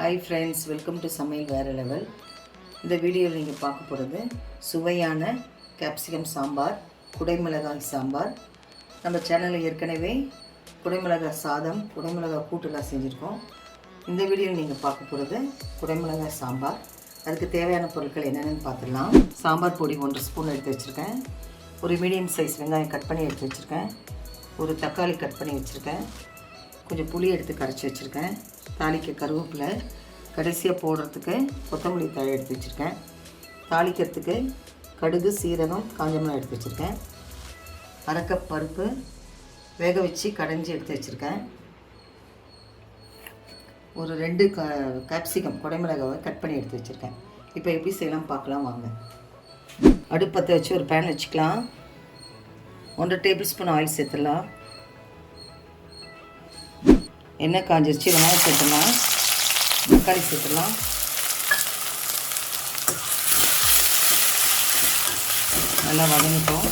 Hi friends, welcome to Samayal Vera level. இந்த வீடியோவில் நீங்கள் பார்க்க போகிறது சுவையான கேப்சிகம் சாம்பார், குடைமிளகாய் சாம்பார். நம்ம சேனலில் ஏற்கனவே குடைமிளகாய் சாதம், குடைமிளகாய் கூட்டுலாம் செஞ்சுருக்கோம். இந்த வீடியோவில் நீங்கள் பார்க்க போகிறது குடைமிளகாய் சாம்பார். அதுக்கு தேவையான பொருட்கள் என்னென்னு பார்த்துடலாம். சாம்பார் பொடி 1 ஸ்பூன் எடுத்து வச்சுருக்கேன். ஒரு மீடியம் சைஸ் வெங்காயம் கட் பண்ணி எடுத்து வச்சுருக்கேன். ஒரு தக்காளி கட் பண்ணி வச்சுருக்கேன். கொஞ்சம் புளி எடுத்து கரைச்சி வச்சுருக்கேன். தாளிக்க கருவேப்பிலை, கடைசியாக போடுறதுக்கு கொத்தமல்லி தழை எடுத்து வச்சுருக்கேன். தாளிக்கிறதுக்கு கடுகு, சீரகம், காஞ்சமிளகாய் எடுத்து வச்சுருக்கேன். அரை கப் பருப்பு வேக வச்சு கடைஞ்சி எடுத்து வச்சுருக்கேன். ஒரு 2 கேப்சிகம் குடைமிளகாவை கட் பண்ணி எடுத்து வச்சுருக்கேன். இப்போ எப்படி செய்யலாம் பார்க்கலாம் வாங்க. அடுப்பத்தை வச்சு ஒரு பேன் வச்சுக்கலாம். 1 டேபிள் ஸ்பூன் ஆயில் சேர்த்துடலாம். எண்ணெய் காஞ்சிருச்சு. வெங்காயம் சேர்த்துடலாம். தக்காளி சேர்த்துடலாம். நல்லா வதங்கிட்டோம்.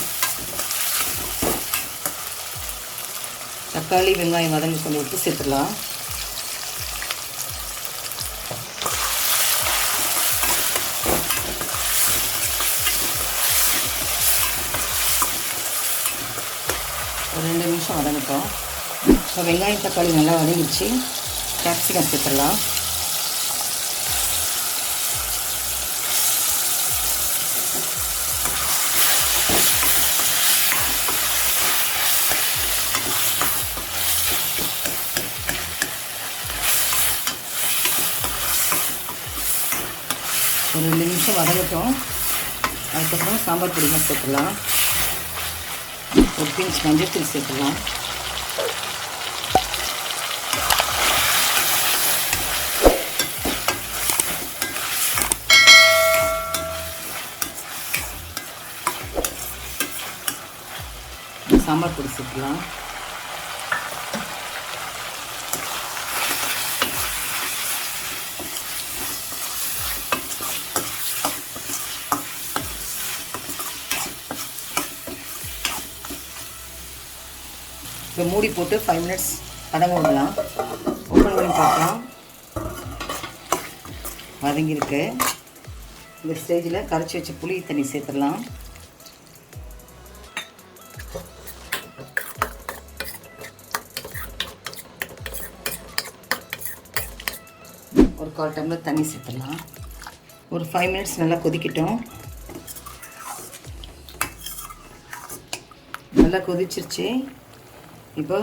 தக்காளி வெங்காயம் வதங்கி கொஞ்சம் உப்பு சேர்த்துடலாம். ஒரு 2 நிமிஷம் வதங்கிட்டோம். இப்போ வெங்காயம் தக்காளி நல்லா வதங்கிடுச்சு. கேப்சிகம் சேர்த்துடலாம். ஒரு 2 நிமிஷம் வதங்கட்டும். அதுக்கப்புறம் சாம்பார் பொடிமா சேர்த்துடலாம். ஒரு பிஞ்ச் மஞ்சள் சேர்த்துடலாம். சாம்பார் பொடி சேர்த்துக்கலாம். இப்போ மூடி போட்டு 5 மினிட்ஸ் வதங்க விடலாம். ஓப்பன் பண்ணி பார்க்கலாம். வதங்கியிருக்கு. இந்த ஸ்டேஜில் கரைச்சி வச்ச புளி தண்ணி சேர்த்துடலாம். ஒரு 1/4 டம்ளர் தண்ணி சேர்த்துடலாம். ஒரு 5 மினிட்ஸ் நல்லா கொதிக்கட்டும். நல்லா கொதிச்சிருச்சு. இப்போ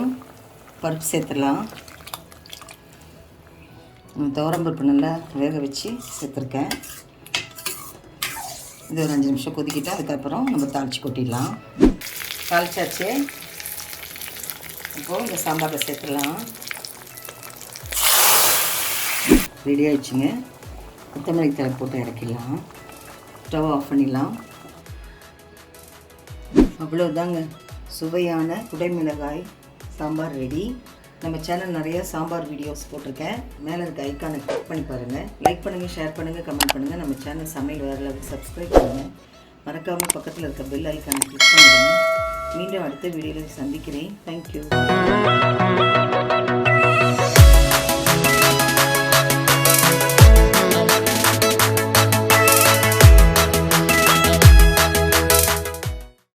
பருப்பு சேர்த்துடலாம். துவரம்பருப்பு நல்லா வேக வச்சு சேர்த்துருக்கேன். இது ஒரு 5 நிமிஷம் கொதிக்கிட்டோம். அதுக்கப்புறம் நம்ம தாளித்து கொட்டிடலாம். தாளிச்சாச்சு. இப்போது இந்த சாம்பாரில் சேர்த்துடலாம். ரெடி ஆகிடுச்சுங்க. கொத்தமல்லி தழை போட்டு இறக்கிடலாம். ஸ்டவ் ஆஃப் பண்ணிடலாம். அவ்வளோதாங்க, சுவையான குடைமிளகாய் சாம்பார் ரெடி. நம்ம சேனல் நிறைய சாம்பார் வீடியோஸ் போட்டிருக்கேன். மேலே இருக்க ஐக்கானை கிளிக் பண்ணி பாருங்கள். லைக் பண்ணுங்கள், ஷேர் பண்ணுங்கள், கமெண்ட் பண்ணுங்கள். நம்ம சேனல் சமையல் வேறு லெவலுக்கு சப்ஸ்கிரைப் பண்ணுங்கள். மறக்காமல் பக்கத்தில் இருக்க பெல் ஐக்கானை கிளிக் பண்ணிடுங்க. மீண்டும் அடுத்த வீடியோவில் சந்திக்கிறேன். தேங்க்யூ.